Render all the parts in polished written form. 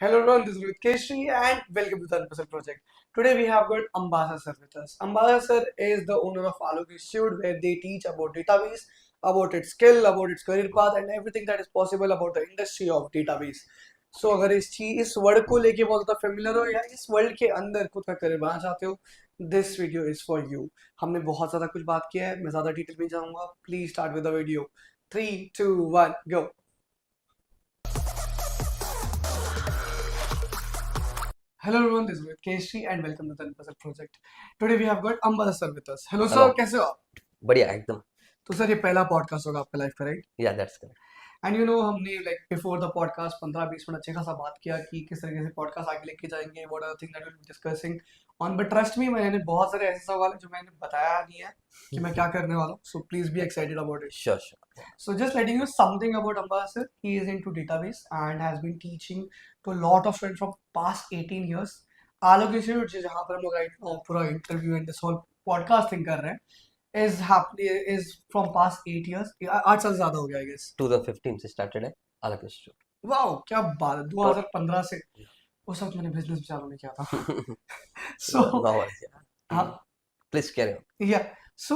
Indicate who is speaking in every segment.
Speaker 1: Hello everyone, this is Rohit Keshri and welcome to the Unpuzzle Project. Today we have got Ambasa sir with us. Ambasa sir is the owner of Alok Institute where they teach about database, about its skill, about its career path and everything that is possible about the industry of database. So अगर इस word को लेके बहुत ज़्यादा familiar हो या इस world के अंदर खुद का करियर बनाना चाहते हो, this video is for you. हमने बहुत ज़्यादा कुछ बात किया है, मैं ज़्यादा डिटेल में जाऊंगा. Please start with the video. 3, 2, 1, go. Hello everyone, this is Rohit Keshri and welcome to the Unpuzzle Project. Today we have got Ambasa sir with us. Hello sir,
Speaker 2: hello
Speaker 1: कैसे हो आप?
Speaker 2: बढ़िया एकदम
Speaker 1: तो सर ये पहला पॉडकास्ट होगा आपका लाइफ का, राइट?
Speaker 2: या दैट्स करेक्ट
Speaker 1: एंड हमने like before the podcast 15-20 minute अच्छे खासा बात किया कि किस तरीके से पॉडकास्ट आगे लेके जाएंगे, what are the thing that will be discussing on. But trust me, मैंने बहुत सारे ऐसे सवाल हैं जो मैंने बताया नहीं है कि मैं क्या करने वाला हूँ. So please be excited about it.
Speaker 2: Sure sure
Speaker 1: So just letting you something about Ambassador, he is into database and has been teaching to a lot of students from past 18 years. Alok Institute, जहाँ पर हम लोग right now पूरा interview and this whole podcast thing कर रहे हैं, is happening is from past 8 years. 8 साल ज़्यादा हो गया I guess.
Speaker 2: 2015 से स्टार्टेड है अलग इंस्टीट्यूट
Speaker 1: Wow, क्या बात है. 2015 से उस वक्त मैंने बिजनेस भी चालू नहीं किया था. So
Speaker 2: नो वरीज
Speaker 1: हाँ,
Speaker 2: please carry on
Speaker 1: yeah. So,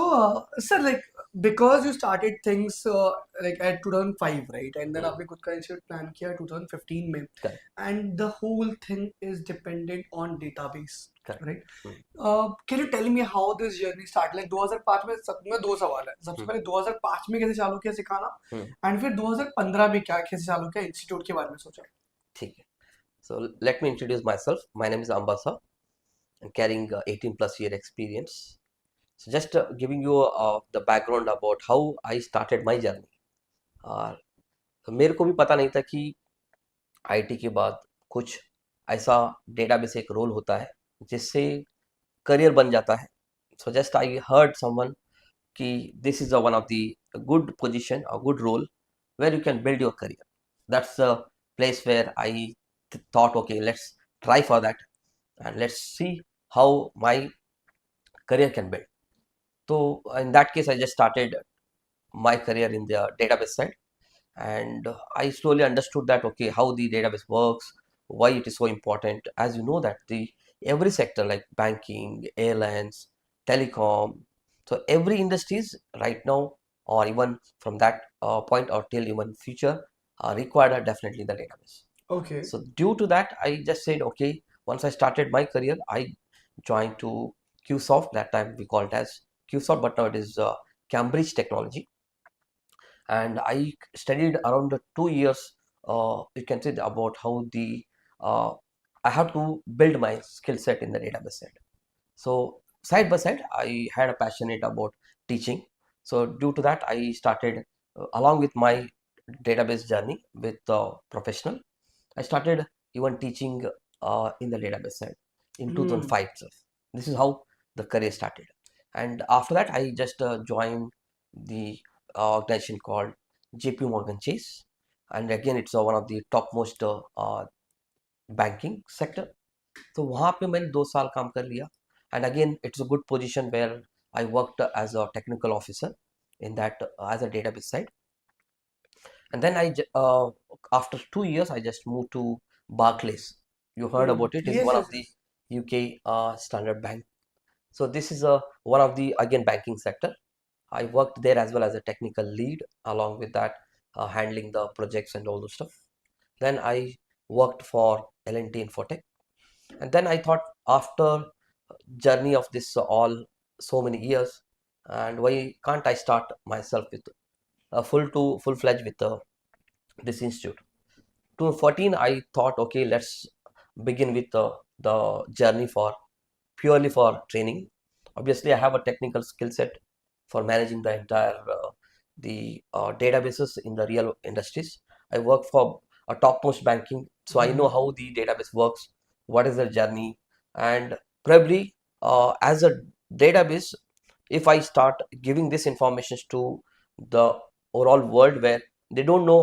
Speaker 1: sir, like because you started things like at 2005, right? And then आपने खुद का institute plan किया 2015 में,
Speaker 2: correct
Speaker 1: and the whole thing is dependent on database,
Speaker 2: correct
Speaker 1: right? Can you tell me how this journey started? Like 2005 में सब में दो सवाल है. सबसे पहले 2005 में कैसे चालू किया सिखाना, and फिर 2015 में क्या कैसे चालू किया इंस्टीट्यूट के बारे में सोचा.
Speaker 2: ठीक है so let me introduce my self my name is Ambassa and carrying 18 plus year experience. So just giving you the background about how I started my journey. मेरे को भी पता नहीं था कि आईटी के बाद कुछ ऐसा डेटाबेस एक रोल होता है जिससे करियर बन जाता है. So just I heard someone कि this is one of the good position or good role where you can build your career. That's the place where I thought, okay, let's try for that and let's see how my career can build. So in that case, I just started my career in the database side, and I slowly understood that, okay, how the database works, why it is so important. As you know that the every sector like banking, airlines, telecom, so every industries right now or even from that point or till even future required definitely the database.
Speaker 1: Okay.
Speaker 2: So due to that, I just said, okay, once I started my career, I joined to QSoft. That time we called it as QSoft, but now it is Cambridge Technology. And I studied around 2 years. You can say about how the I have to build my skill set in the database side. So side by side, I had a passionate about teaching. So due to that, I started along with my database journey with professional. I started even teaching in the database side in 2005 itself. This is how the career started. And after that, I just joined the organization called JP Morgan Chase. And again, it's one of the topmost banking sector. तो वहाँ पे मैंने 2 साल काम कर लिया. And again, it's a good position where I worked as a technical officer in that as a database side. And then after 2 years, I just moved to Barclays. You heard about it? It's
Speaker 1: Yes,
Speaker 2: one
Speaker 1: yes,
Speaker 2: of the UK standard bank. So this is one of the again banking sector. I worked there as well as a technical lead, along with that handling the projects and all those stuff. Then I worked for L&T Infotech, and then I thought after journey of this all so many years, and why can't I start myself with a full fledged with this institute. 2014, I thought, okay, let's begin with the journey for purely for training. Obviously, I have a technical skill set for managing the entire the databases in the real industries. I work for a topmost banking, so I know how the database works, what is the journey, and probably as a database, if I start giving this information to the overall world where they don't know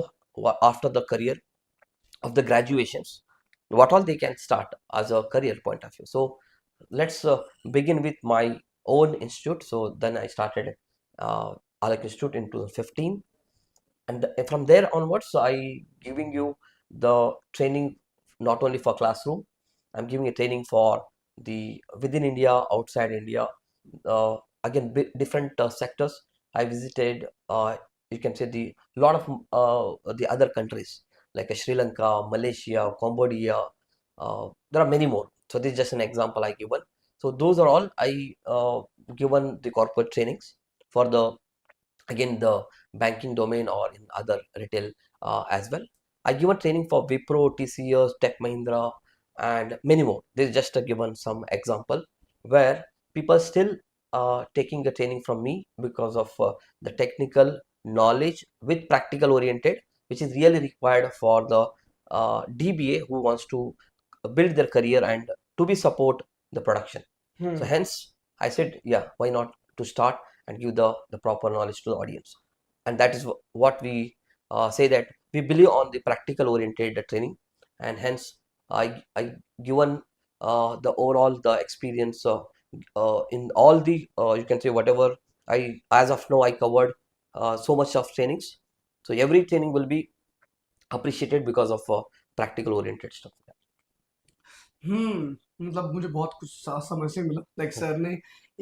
Speaker 2: after the career of the graduations, what all they can start as a career point of view. So let's begin with my own institute. So then I started Alec Institute in 2015, and from there onwards, I giving you the training not only for classroom. I'm giving a training for the within India, outside India. Again, different sectors. I visited. You can say the lot of the other countries like Sri Lanka, Malaysia, Cambodia. There are many more. So this is just an example I given. So those are all I given the corporate trainings for the again the banking domain or in other retail as well. I given training for Wipro, TCS, Tech Mahindra, and many more. This is just a given some example where people still taking the training from me because of the technical knowledge with practical oriented, which is really required for the DBA who wants to build their career and to be support the production. So hence I said, yeah, why not to start and give the proper knowledge to the audience. And that is what we say that we believe on the practical oriented training, and hence I given the overall the experience in all the you can say whatever I as of now I covered so much of trainings. So every training will be appreciated because of practical oriented stuff.
Speaker 1: मतलब मुझे बहुत कुछ समझ से मिला like sir ने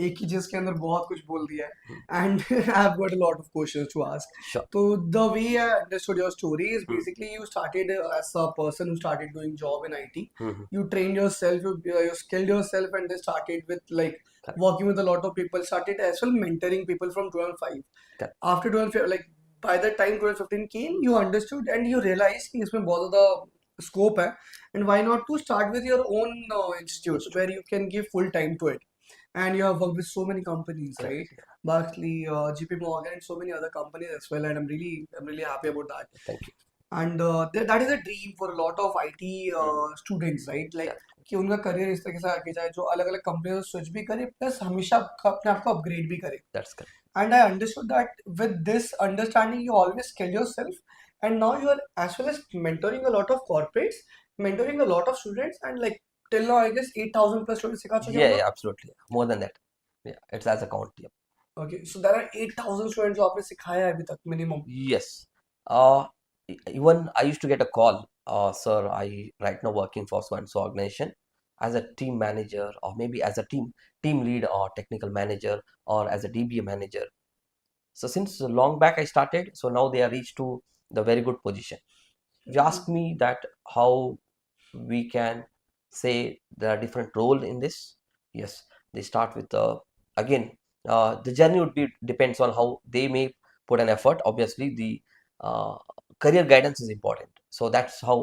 Speaker 1: एक ही चीज के अंदर बहुत कुछ बोल दिया है and I have got a lot of questions to ask
Speaker 2: Sure.
Speaker 1: तो the way I understood your story is basically you started as a person who started doing job in IT you trained yourself, you skilled yourself, and they started with like
Speaker 2: Correct.
Speaker 1: working with a lot of people, started as well mentoring people from 2005.
Speaker 2: Correct.
Speaker 1: After 2005, like by the time 2015 came, you understood and you realized कि इसमें बहुत ज़्यादा scope है, and why not to start with your own institute where you can give full time to it. And you have worked with so many companies, right?
Speaker 2: Correct.
Speaker 1: Barclay, JP Morgan, and so many other companies as well, and I'm really happy about that.
Speaker 2: Thank you.
Speaker 1: And that is a dream for a lot of IT students, right? Like
Speaker 2: Correct.
Speaker 1: कि उनका career इस तरीके से आगे जाए जो अलग अलग कंपनी से स्विच भी करे प्लस हमेशा अपने आप को अपग्रेड भी करे.
Speaker 2: That's correct.
Speaker 1: And I understood that with this understanding you always skill yourself, and now you are as well as mentoring a lot of corporates, mentoring a lot of students, and like till now I guess 8,000 plus students सिखा चुके
Speaker 2: Yeah,
Speaker 1: हो.
Speaker 2: yeah, absolutely. More than that. Yeah, it's as a count. Yeah.
Speaker 1: Okay, so there are 8,000 students जो आपने सिखाया है अभी तक minimum.
Speaker 2: Yes. Uh, Even I used to get a call, sir, I right now working for so and so organization as a team manager or maybe as a team lead or technical manager or as a DBA manager. So since long back I started, so now they are reached to the very good position. If you ask me that how we can say there are different role in this, yes, they start with again the journey would be depends on how they may put an effort. Obviously the uh, career guidance is important, so that's how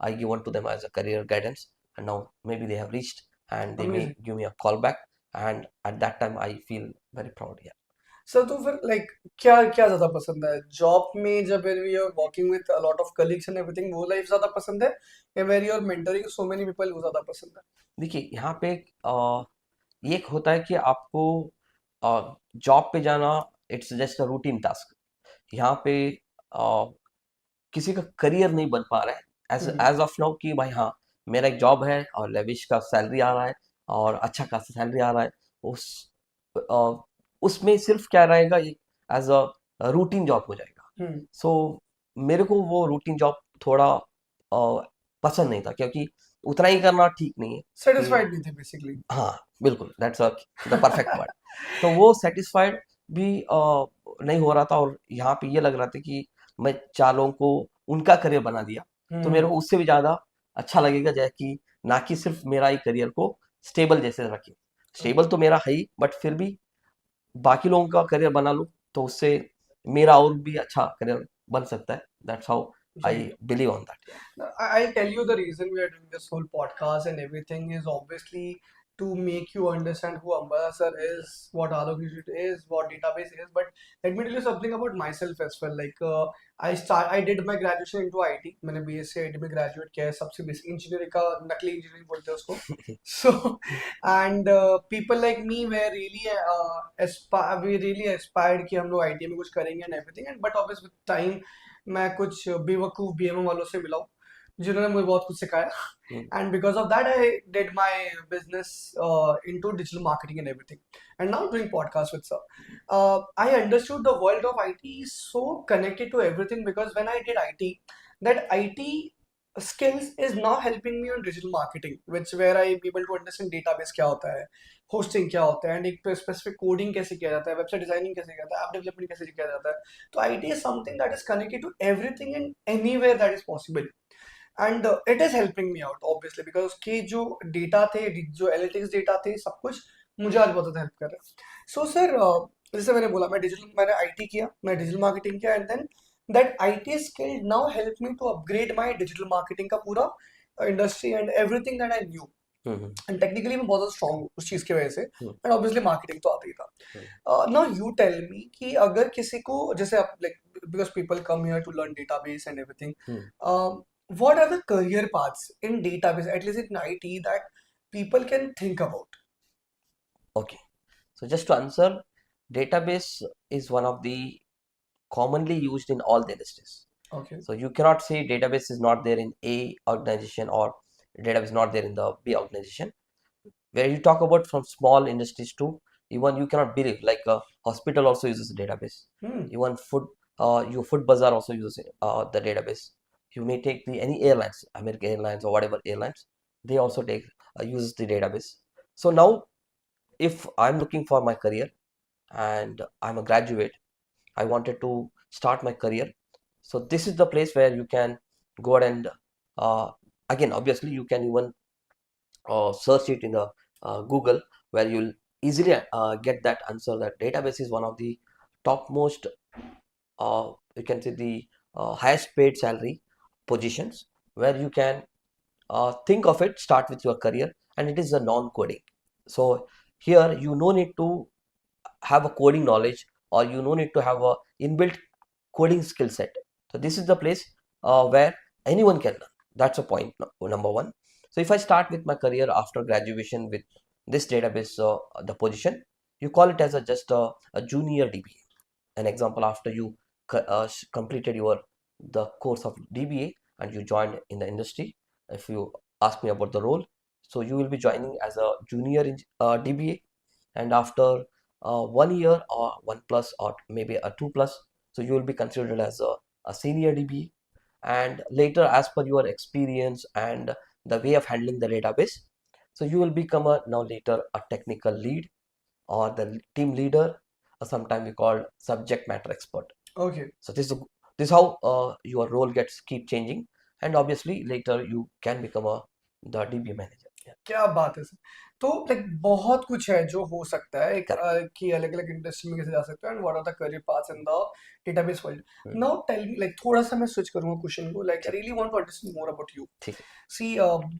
Speaker 2: I give one to them as a career guidance, and now maybe they have reached and they may
Speaker 1: Amazing.
Speaker 2: give me a call back, and at that time I feel very proud. Yeah.
Speaker 1: Sir तो फिर like क्या क्या ज्यादा पसंद है job में जब you are working with a lot of colleagues and everything वो लाइफ ज्यादा पसंद है या where you are mentoring so many people वो ज्यादा पसंद है?
Speaker 2: देखिए यहाँ पे एक होता है कि आपको जॉब पे जाना, it's just a routine task. यहाँ पे किसी का करियर नहीं बन पा रहा है एज ऑफ नाउ कि भाई हाँ मेरा एक जॉब है और लेविश का सैलरी आ रहा है और अच्छा खासा सैलरी आ रहा है. उस उसमें सिर्फ क्या रहेगा, एज अ रूटीन जॉब हो जाएगा. सो मेरे को वो रूटीन जॉब थोड़ा पसंद नहीं था, क्योंकि उतना ही करना ठीक नहीं है.
Speaker 1: सेटिस्फाइड नहीं थे बेसिकली.
Speaker 2: हाँ बिल्कुल, दैट्स द परफेक्ट वर्ड. तो वो सेटिस्फाइड भी नहीं हो रहा था, और यहाँ पे ये लग रहा था कि मैं 4 लोगों को उनका करियर बना दिया, तो मेरे को उससे भी ज्यादा अच्छा लगेगा जैसे कि ना कि सिर्फ मेरा ही करियर को स्टेबल जैसे रखे. स्टेबल तो मेरा है ही, बट फिर भी बाकी लोगों का करियर बना लूं तो उससे मेरा और भी अच्छा करियर बन सकता है. That's how I believe on that.
Speaker 1: I'll tell you the reason we are doing this whole podcast and everything is obviously to make you understand who Ambassador sir is, what Alok Institute is, what database is. But let me tell you something about myself as well. Like I did my graduation into IT. मैंने BSc IT में graduate किया है. सबसे basic engineering का नकली engineering बोलते हैं उसको. So and people like me were really we really aspired कि हम लोग IT में कुछ करेंगे and everything. And but obviously with time मैं कुछ बेवकूफ बीएमओ वालों से मिला हूँ जिन्होंने मुझे बहुत कुछ सिखाया and because of that I did my business into digital marketing and everything and now doing podcast with sir. I understood the world of IT is so connected to everything because when I did IT that IT skills is now helping me on digital marketing, which where I am able to understand database क्या होता है, hosting क्या होता है, and एक specific coding कैसे किया जाता है, website designing कैसे किया जाता है, app development कैसे किया जाता है. तो IT is something that is connected to everything and anywhere that is possible. And it is helping me out obviously because उसके जो data थे, जो analytics data थे, सब कुछ मुझे आज बहुत ज़्यादा help कर रहा है. So sir, जैसे मैंने IT किया, मैं digital marketing किया, and then that IT skill now helped me to upgrade my digital marketing का पूरा industry and everything that I knew. And technically मैं बहुत ज़्यादा strong हूँ उस चीज़ की वजह से, and obviously marketing तो आता ही था. Now you tell me कि अगर किसी को जैसे आप like because people come here to learn database and everything, what are the career paths in database, at least in IT, that people can think about?
Speaker 2: Okay, so just to answer, database is one of the commonly used in all the industries.
Speaker 1: Okay.
Speaker 2: So you cannot say database is not there in A organization or database not there in the B organization. Where you talk about from small industries to even you cannot believe like a hospital also uses a database. Even your food bazaar also uses the database. You may take the any airlines, American Airlines or whatever airlines, they also take uses the database. So now if I'm looking for my career and I'm a graduate, I wanted to start my career. So this is the place where you can go ahead and again, obviously, you can even search it in the Google, where you'll easily get that answer that database is one of the topmost, you can say the highest paid salary positions where you can think of it, start with your career, and it is a non-coding. So here you no need to have a coding knowledge or you no need to have a inbuilt coding skill set. So this is the place where anyone can learn. That's a point number one. So if I start with my career after graduation with this database, the position, you call it as just a junior DBA. An example, after you completed the course of DBA and you joined in the industry, if you ask me about the role, so you will be joining as a junior DBA, and after 1 year or 1+ or maybe a 2+, so you will be considered as a senior DBA, and later as per your experience and the way of handling the database, so you will become now later a technical lead or the team leader, or sometimes we call subject matter expert.
Speaker 1: Okay.
Speaker 2: So this is how your role gets keep changing, and obviously later you can become the DBA manager.
Speaker 1: क्या बात है sir. तो like बहुत कुछ है जो हो सकता है एक कि अलग अलग इंडस्ट्री में कैसे जा सकते हैं, and what are the career paths in the database world. Now tell me, like थोड़ा सा मैं स्विच करूंगा क्वेश्चन को, like I really want to understand more about you.
Speaker 2: ठीक है.
Speaker 1: See,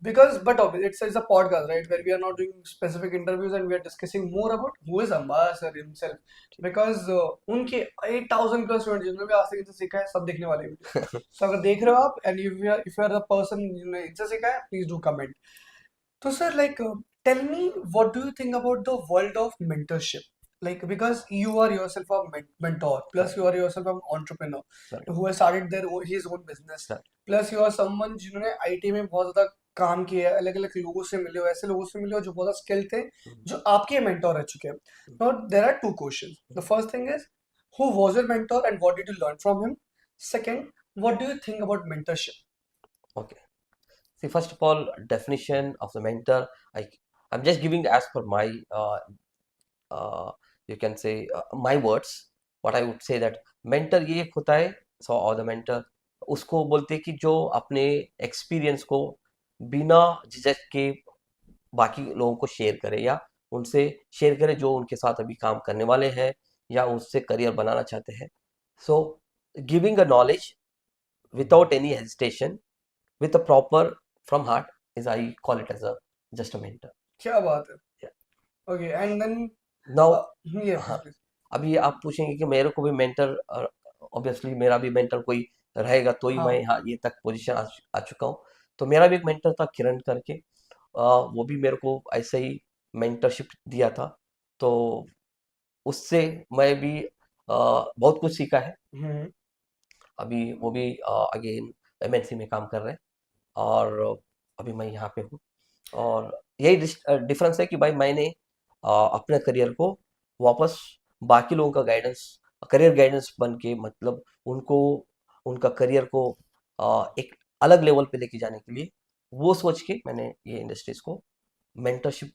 Speaker 1: because but obviously it's a podcast, right, where we are not doing specific interviews and we are discussing more about who is Ambassador sir himself, because उनके 8,000 plus students जिन्होंने भी आज तक इनसे सीखा है, सब देखने वाले हैं. So अगर देख रहे हो आप and if you are the person जिन्होंने इनसे सीखा है, please do comment. So sir, like tell me, what do you think about the world of mentorship? Like, because you are yourself a mentor, plus you are yourself an entrepreneur who has started his own business, plus you are someone जिन्होंने IT में बहुत ज़्यादा काम किया है, अलग अलग लोगों से मिले हो, ऐसे लोगों से मिले हो जो बहुत स्किल थे, जो आपके मेंटोर रह चुके हैं. Now there are two questions. The first thing is, who was your mentor and what did you learn from him? Second, what do you think about mentorship?
Speaker 2: Okay. See, first of all, definition of the mentor, I'm just giving as per my you can say my words, what I would say that mentor ये एक होता है, so or the mentor उसको बोलते हैं कि जो अपने एक्सपीरियंस को बिना झिझक के बाकी लोगों को शेयर करे या उनसे शेयर करे जो उनके साथ अभी काम करने वाले हैं या उससे करियर बनाना चाहते हैं. So giving a knowledge without any hesitation with a proper from heart is, I call it as just a mentor.
Speaker 1: क्या बात है.
Speaker 2: Yeah.
Speaker 1: Okay, and then
Speaker 2: Now
Speaker 1: yeah, please.
Speaker 2: अभी आप पूछेंगे कि मेरे को भी मेंटर, ऑब्वियसली मेरा भी मेंटर कोई रहेगा तो ही मैं यहाँ ये तक पोजीशन आ चुका हूँ. तो मेरा भी एक मेंटर था किरण करके, वो भी मेरे को ऐसे ही मेंटरशिप दिया था, तो उससे मैं भी बहुत कुछ सीखा है. अभी वो भी अगेन MNC में काम कर रहे हैं और अभी मैं यहाँ पे हूँ, और यही डिफरेंस है कि भाई मैंने अपने करियर को वापस बाकी लोगों का करियर गाइडेंस बन के, मतलब उनको उनका करियर को एक अलग लेवल पे लेके जाने के लिए, वो सोच के मैंने ये इंडस्ट्रीज को मेंटरशिप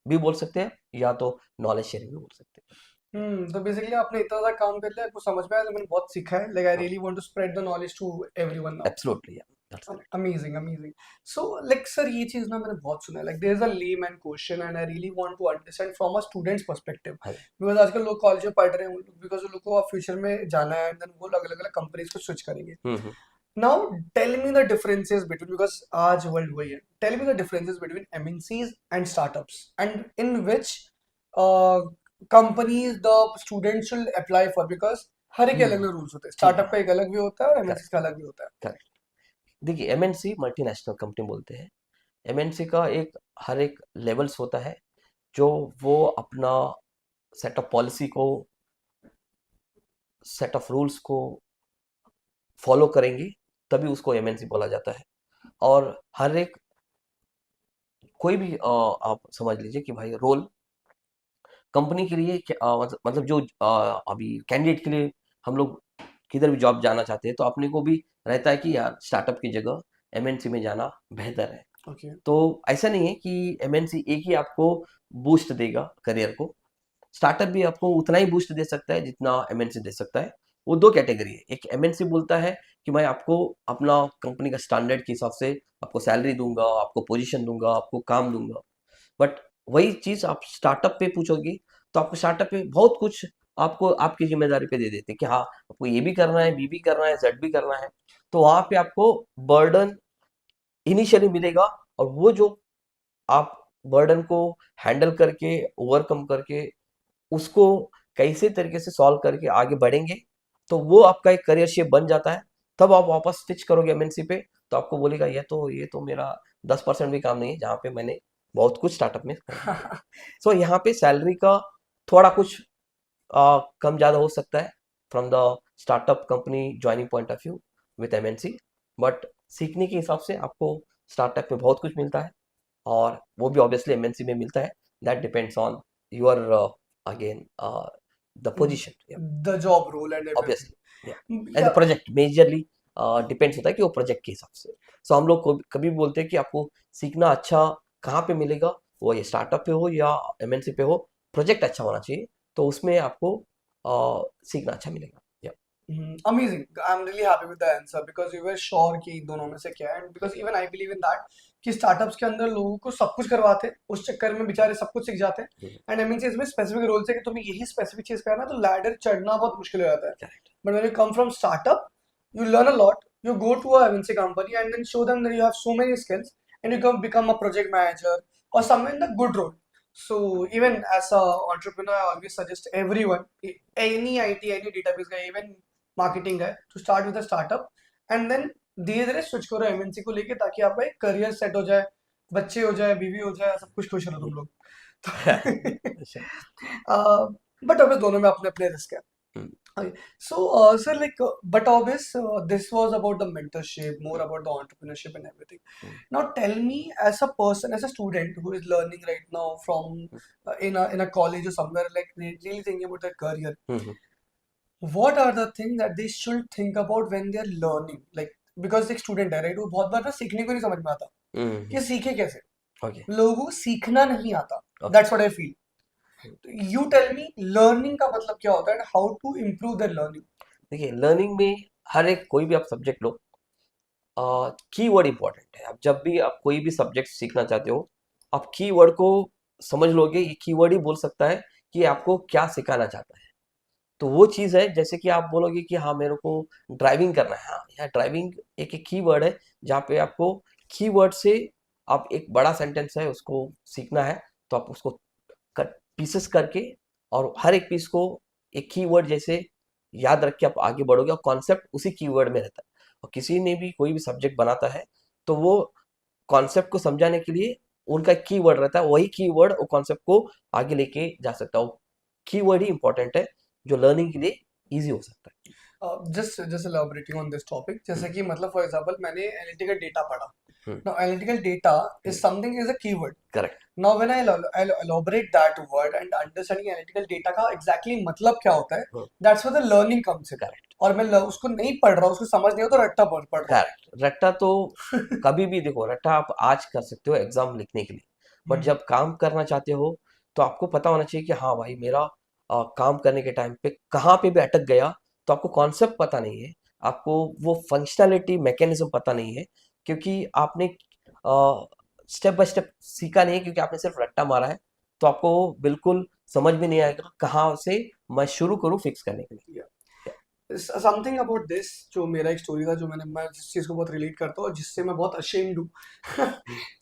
Speaker 2: भी बोल सकते हैं या तो नॉलेज शेयरिंग भी बोल सकते हैं।
Speaker 1: तो बेसिकली आपने इतना ज़्यादा काम कर लिया, आपको समझ में आया, तो मैंने बहुत सीखा है, लाइक आई
Speaker 2: हाँ,
Speaker 1: really want to spread the knowledge to everyone now.
Speaker 2: Absolutely, yeah that's correct.
Speaker 1: Amazing amazing. So like sir, ये चीज ना मैंने बहुत सुना है, like there is a layman question and I really want to understand from a student's perspective,
Speaker 2: हाँ,
Speaker 1: because आजकल लोग कॉलेज में पढ़ रहे हैं, बिकॉज उन लोग को फ्यूचर में जाना है, एंड देन वो अलग अलग कंपनीज को स्विच करेंगे।
Speaker 2: Hmm.
Speaker 1: Now tell me the differences between, because आज वर्ल्ड वही है, tell me the differences between MNCs and startups, and in which companies the students should apply for, because हर एक अलग
Speaker 2: हम्म,
Speaker 1: अलग रूल्स होते हैं,
Speaker 2: ठीक है,
Speaker 1: स्टार्टअप का एक अलग भी होता है और एमएनसीज
Speaker 2: करेक्ट
Speaker 1: का अलग भी होता है।
Speaker 2: करेक्ट। देखिए, एमएनसी मल्टीनेशनल कंपनी बोलते हैं। एमएनसी का एक हर एक लेवल्स होता है, जो वो अपना सेट ऑफ पॉलिसी को, सेट ऑफ रूल्स को फॉलो करेंगे, तभी उसको एमएनसी बोला जाता है। और हर एक कोई भी आप समझ लीजिए कि भाई रोल कंपनी के लिए मतलब जो अभी कैंडिडेट के लिए हम लोग किधर भी जॉब जाना चाहते हैं, तो अपने को भी रहता है कि यार स्टार्टअप की जगह एमएनसी में जाना बेहतर है।
Speaker 1: ओके।
Speaker 2: तो ऐसा नहीं है कि एमएनसी एक ही आपको बूस्ट देगा करियर को, स्टार्टअप भी आपको उतना ही बूस्ट दे सकता है जितना एमएनसी दे सकता है। वो दो कैटेगरी है, एक एमएनसी बोलता है कि मैं आपको अपना कंपनी का स्टैंडर्ड के हिसाब से आपको सैलरी दूंगा, आपको पोजीशन दूंगा, आपको काम दूंगा। बट वही चीज आप स्टार्टअप पे पूछोगे, तो आपको स्टार्टअप पे बहुत कुछ आपको आपकी जिम्मेदारी पे दे देते हैं कि हाँ, आपको ये भी करना है, बी भी करना है, जेड भी करना है। तो वहां पे आपको बर्डन इनिशियली मिलेगा, और वो जो आप बर्डन को हैंडल करके, ओवरकम करके, उसको कैसे तरीके से सॉल्व करके आगे बढ़ेंगे, तो वो आपका एक करियर शेप बन जाता है। तब आप वापस स्विच करोगे एमएनसी पे, तो आपको बोलेगा ये तो मेरा 10% भी काम नहीं है, जहाँ पे मैंने बहुत कुछ स्टार्टअप में कर दिया। सो यहाँ पे सैलरी का थोड़ा कुछ कम ज़्यादा हो सकता है from the startup company joining point of view with MNC. But सीखने के हिसाब से आपको स्टार्टअप में बहुत कुछ मिलता है, और वो भी ऑब्वियसली एमएनसी में मिलता है। That depends on your again the position,
Speaker 1: the job role and
Speaker 2: obviously,
Speaker 1: everything.
Speaker 2: And the
Speaker 1: या
Speaker 2: प्रोजेक्ट मेजरली डिपेंड्स होता है कि वो प्रोजेक्ट के हिसाब से। सो हम लोग को कभी बोलते हैं कि आपको सीखना अच्छा कहाँ पे मिलेगा, वो ये स्टार्टअप पे हो या एमएनसी पे हो, प्रोजेक्ट अच्छा होना चाहिए, तो उसमें आपको सीखना अच्छा मिलेगा। या
Speaker 1: amazing, I am really happy with the answer, because you were sure कि दोनों में से क्या है, and because even I believe in that कि स्टार्टअप्स के अंदर लोगों को सब कुछ करवाते हैं, उस चक्कर में बेचारे सब कुछ सीख जाते हैं, एंड एमएनसी इसमें स्पेसिफिक रोल्स है कि तुम्हें यही स्पेसिफिक चीज करना है, तो लैडर चढ़ना बहुत मुश्किल हो जाता है।
Speaker 2: Correct.
Speaker 1: But when you come from startup, you learn a lot, you go to a MNC company and then show them that you have so many skills, and you can become a project manager or somewhere in the good role. So even as a entrepreneur, I always suggest everyone, any IT, any database guy, even marketing guy, to start with a startup and then धीरे धीरे switch करो MNC को लेके, ताकि आपका एक career set हो जाए, बच्चे हो जाए, बीवी हो जाए, सब कुछ खुश रहो तुम लोग।
Speaker 2: अच्छा।
Speaker 1: बट अब दोनों में अपने अपने रिस्क है।
Speaker 2: हम्म,
Speaker 1: Okay. So, sir, like, but obvious, this was about the mentorship, more about the entrepreneurship and everything.
Speaker 2: Hmm,
Speaker 1: Now, tell me, as a person, as a student who is learning right now from in a college or somewhere, like really thinking about their career,
Speaker 2: hmm,
Speaker 1: what are the things that they should think about when they are learning? Like, because एक student है, right? वो बहुत बार ना सीखने को नहीं समझ में आता कि सीखे कैसे।
Speaker 2: ओके
Speaker 1: लोगों को सीखना नहीं आता।
Speaker 2: Okay.
Speaker 1: That's what I feel. You tell me, learning का मतलब क्या होता है and how to improve their learning.
Speaker 2: देखिए, लर्निंग में हर एक कोई भी आप सब्जेक्ट लो, कीवर्ड इंपॉर्टेंट है। आप जब भी आप कोई भी सब्जेक्ट सीखना चाहते हो, आप कीवर्ड को समझ लोगे, ये कीवर्ड ही बोल सकता है कि आपको क्या सिखाना चाहता है। तो वो चीज़ है, जैसे कि आप बोलोगे कि हाँ, मेरे को ड्राइविंग करना है। हाँ, यहाँ ड्राइविंग एक एक कीवर्ड है, जहाँ पे आपको कीवर्ड से आप एक बड़ा सेंटेंस है उसको सीखना है, तो आप उसको कट पीसेस करके, और हर एक पीस को एक कीवर्ड जैसे याद रख के आप आगे बढ़ोगे, और कॉन्सेप्ट उसी कीवर्ड में रहता है। और किसी ने भी कोई भी सब्जेक्ट बनाता है, तो वो कॉन्सेप्ट को समझाने के लिए उनका एक कीवर्ड रहता है, वही कीवर्ड वो कॉन्सेप्ट को आगे लेके जा सकता है। कीवर्ड ही इंपॉर्टेंट है, जो लर्निंग के लिए इजी हो सकता है।
Speaker 1: Just elaborating on this topic, जैसे कि मतलब फॉर एग्जांपल मैंने एनालिटिकल डेटा पढ़ा, Now, analytical data is something is a keyword.
Speaker 2: Correct
Speaker 1: Now, when I'll elaborate that word and understanding analytical data का exactly मतलब क्या होता है,
Speaker 2: Hmm.
Speaker 1: that's where the learning comes in.
Speaker 2: Correct
Speaker 1: और मैं उसको नहीं पढ़ रहा हूँ, उसको समझ नहीं हो तो रट्टा पढ़ रहा हूँ.
Speaker 2: करेक्ट रट्टा तो कभी भी देखो, रट्टा आप आज कर सकते हो एग्जाम लिखने के लिए, बट
Speaker 1: हम्म.
Speaker 2: जब काम करना चाहते हो तो आपको पता होना चाहिए कि हाँ भाई मेरा काम करने के टाइम पे कहाँ पे भी अटक गया, तो आपको कॉन्सेप्ट पता नहीं है, आपको वो फंक्शनैलिटी मैकेनिज्म पता नहीं है, क्योंकि आपने स्टेप बाय स्टेप सीखा नहीं है, क्योंकि आपने सिर्फ रट्टा मारा है, तो आपको बिल्कुल समझ में नहीं आएगा कहाँ से मैं शुरू करूँ फिक्स करने के लिए.
Speaker 1: समथिंग अबाउट दिस, जो मेरा एक स्टोरी था, जो मैं जिस चीज़ को बहुत रिलेट करता हूँ और जिससे मैं बहुत अशेम्ड हूँ.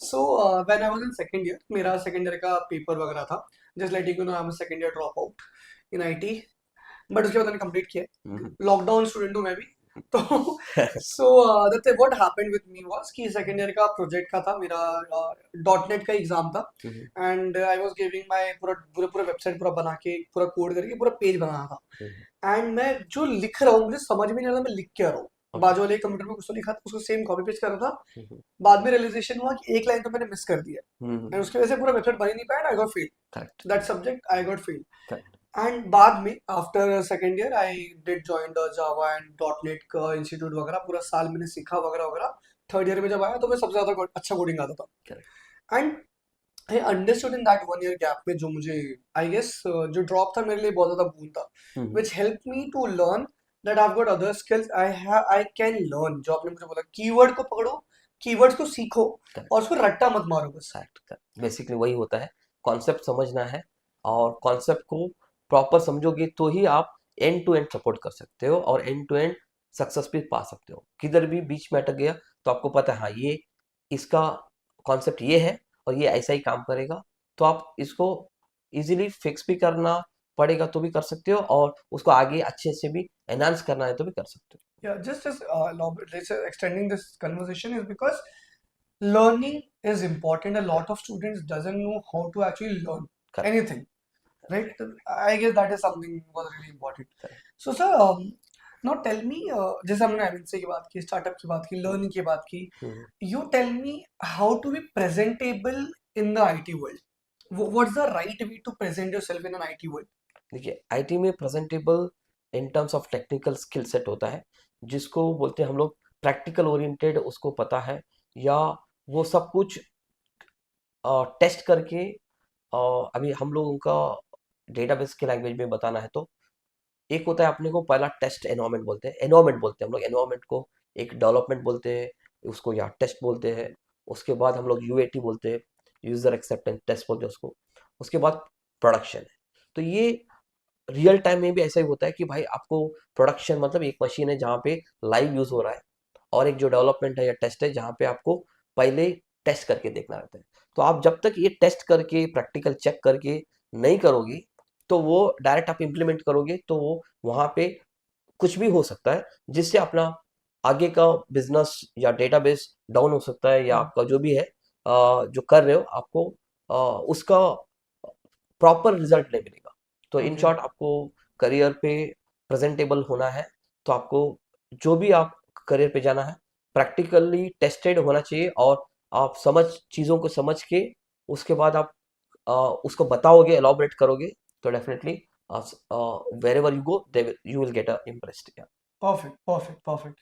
Speaker 1: So when I was in second year, मेरा सेकंड ईयर का पेपर वगैरह था. Just letting you know, I am second year drop out in IT. But उसके बाद मैंने कंप्लीट किया.
Speaker 2: हम्म.
Speaker 1: लॉकडाउन स्टूडेंट हूँ मैं भी. तो so that what happened with me was कि सेकंड ईयर का प्रोजेक्ट का था मेरा, डॉट नेट का एग्जाम था. And I was giving my पूरा पूरा पूरा वेबसाइट पूरा बना के, पूरा कोड करके पूरा पेज बनाना था. एंड मैं जो लिख रहा हूँ मुझे समझ में नहीं आ रहा मैं लिख क्या रहा हूँ. बाजू वाले कंप्यूटर में कुछ तो लिखा था, उसको सेम कॉपी पेस्ट कर रहा था. बाद में रियलाइजेशन हुआ कि एक लाइन तो मैंने मिस कर दिया. एंड उसकी वजह से पूरा वेबसाइट बन ही नहीं पाया. I got fail
Speaker 2: correct
Speaker 1: that subject. I got fail.
Speaker 2: Correct
Speaker 1: and बाद में after second year I did join the Java and dot net का इंस्टीट्यूट वगैरह. पूरा साल मैंने सीखा वगैरह वगैरह. थर्ड ईयर में जब आया तो मैं सबसे ज्यादा अच्छा कोडिंग आता था.
Speaker 2: Correct
Speaker 1: and I understood in that 1 year gap में, जो मुझे आई गेस जो ड्रॉप था मेरे लिए बहुत ज्यादा बून था, which helped me to learn that I've got other skills I can learn. जो आपने मुझे बोला, कीवर्ड को पकड़ो, कीवर्ड्स को सीखो और उसको रट्टा मत मारो बस.
Speaker 2: बेसिकली वही होता है, कॉन्सेप्ट समझना है, और कॉन्सेप्ट को प्रॉपर समझोगे तो ही आप एंड टू एंड सपोर्ट कर सकते हो और एंड टू एंड सक्सेस भी पा सकते हो. किधर भी बीच में अटक गया तो आपको पता है हाँ ये इसका कॉन्सेप्ट ये है और ये ऐसा ही काम करेगा, तो आप इसको इजीली फिक्स भी करना पड़ेगा तो भी कर सकते हो, और उसको आगे अच्छे से भी एनहांस करना है तो भी कर सकते हो.
Speaker 1: Yeah, just let's extending this conversation is because learning is important. A lot of students doesn't know how to actually learn
Speaker 2: Correct.
Speaker 1: anything, right? I guess that is something was really important.
Speaker 2: Correct.
Speaker 1: So sir, now tell me, जैसे हमने MNC की बात की, startup की बात की, learning की बात की, you tell me how to be presentable in the IT world. What's the right way to present yourself in an IT world?
Speaker 2: देखिए, आईटी में presentable in terms of technical skill set होता है, जिसको बोलते हैं हम लोग प्रैक्टिकल ओरिएंटेड, उसको पता है, या वो सब कुछ टेस्ट करके अभी हम लोगों का डेटाबेस के लैंग्वेज में बताना है तो एक होता है अपने को पहला टेस्ट एनवायरनमेंट बोलते हैं, हम लोग एनवायरनमेंट को एक डेवलपमेंट बोलते हैं, उसको या टेस्ट बोलते हैं. उसके बाद हम लोग यूएटी बोलते हैं, यूजर एक्सेप्टेंस टेस्ट बोलते हैं उसको. उसके बाद प्रोडक्शन है. तो ये रियल टाइम में भी ऐसा ही होता है कि भाई आपको प्रोडक्शन मतलब एक मशीन है जहाँ पे लाइव यूज हो रहा है, और एक जो डेवलपमेंट है या टेस्ट है जहाँ पे आपको पहले टेस्ट करके देखना रहता है. तो आप जब तक ये टेस्ट करके प्रैक्टिकल चेक करके नहीं करोगे तो वो डायरेक्ट आप इम्प्लीमेंट करोगे तो वो वहाँ पे कुछ भी हो सकता है, जिससे अपना आगे का बिजनेस या डेटाबेस डाउन हो सकता है, या आपका जो भी है जो कर रहे हो आपको उसका प्रॉपर रिजल्ट नहीं मिलेगा. तो इन शॉर्ट आपको करियर पे प्रेजेंटेबल होना है तो आपको जो भी आप करियर पे जाना है प्रैक्टिकली टेस्टेड होना चाहिए, और आप चीज़ों को समझ के उसके बाद आप उसको बताओगे, एलॉबरेट करोगे, तो definitely wherever you go you will get a impressed.
Speaker 1: Perfect.